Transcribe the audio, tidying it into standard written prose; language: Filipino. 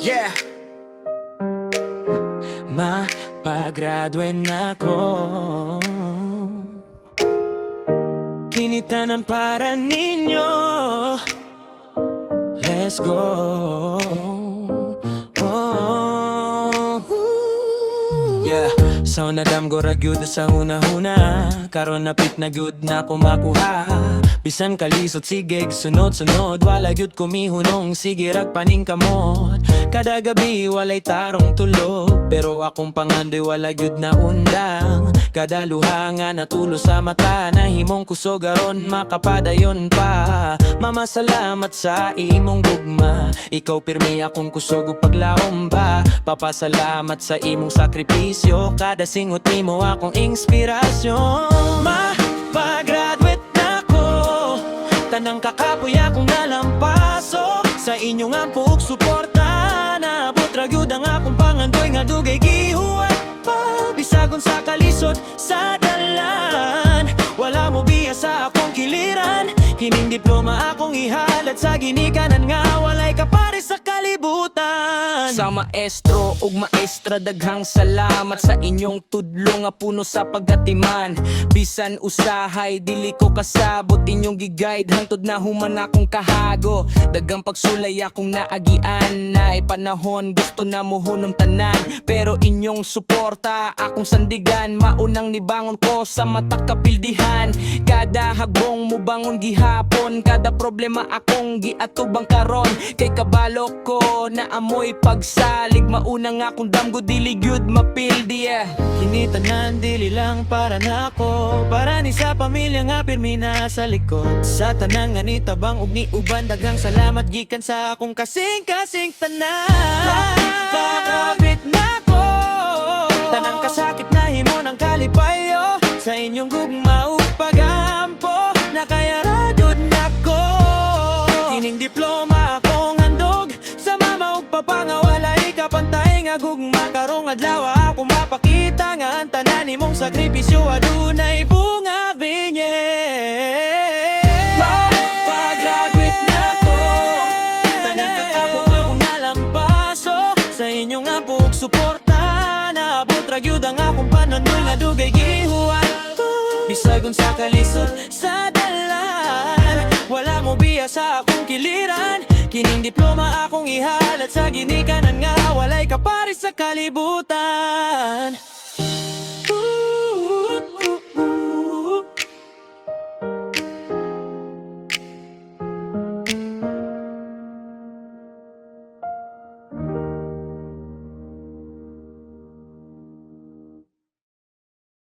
Yeah. Mapag-graduate na ako, kinitanan para ninyo. Let's go. Yeah. So nadam go ragyud sa una-una, karon napit na gyud na ko makuha. Bisan kalisod sige sunod-sunod, wala gyud kumihunong sige ragpaning kamot. Kada gabi walay tarong tulog, pero akong pangandoy wala gyud na undang. Kada luha nga natulo sa mata, nahimong kusog aron makapadayon pa. Mama salamat sa imong gugma, ikaw pirmi akong kusog ug paglaom ba. Papasalamat sa imong sakripisyo, kada singot nimo akong inspirasyon. Mapag-graduate na ko, tanang kakapoy akong nalampaso. Sa inyong ampog suporta, naabot ra gyud ang akong pangandoy nga dugay gihuwat pa. Bisagon sa kalisod sa dalan, wala mo biya sa akong kiliran. Hining diploma akong ihalad sa ginikanan nga walay kapare sa kalibutan. Sa maestro ug maestra daghang salamat sa inyong tudlo nga puno sa pagatiman. Bisan usahay dili ko kasabot, inyong giguide hangtod na human akong kahago. Daghang pagsulay akong naagian, na panahon gusto na muhunom tanan. Pero inyong suporta akong sandigan, maunang nibangon ko sa mata kapildihan. Kada hagbong mo bangon gihapon, kada problema akong giatubang karon. Kay kabalo ko na amoy pagsalig, maunang akong damgo dili gyud mapildi. Kinitanan dili lang para nako, para ni sa pamilya nga pirmi na sa likod. Sa tanang nga nitabang ug ni uban, daghang salamat gikan sa akong kasing-kasing tanan. Kakapit nako, tanang kasakit na himo ng kalipayo. Sa inyong gugma ug pagampo, nakayaradod nako. Kining diploma akong handog, sa mama ug papa nga walay kapantay nga gugma. Karong adlaw ako mapakita nga ang tanan nimong sakripisyo adunay bunga binye. Mapag-graduate na ko, tanang kakapog akong nalampaso. Sa inyong ampog suporta, naabot ra gyud ang akong pananoy nga dugay gihuwat. Bisagon sa kalisod sa dalan, wala mo biya sa akong kiliran. Kining diploma akong ihalad sa ginikanan nga walay kapare sa kalibutan.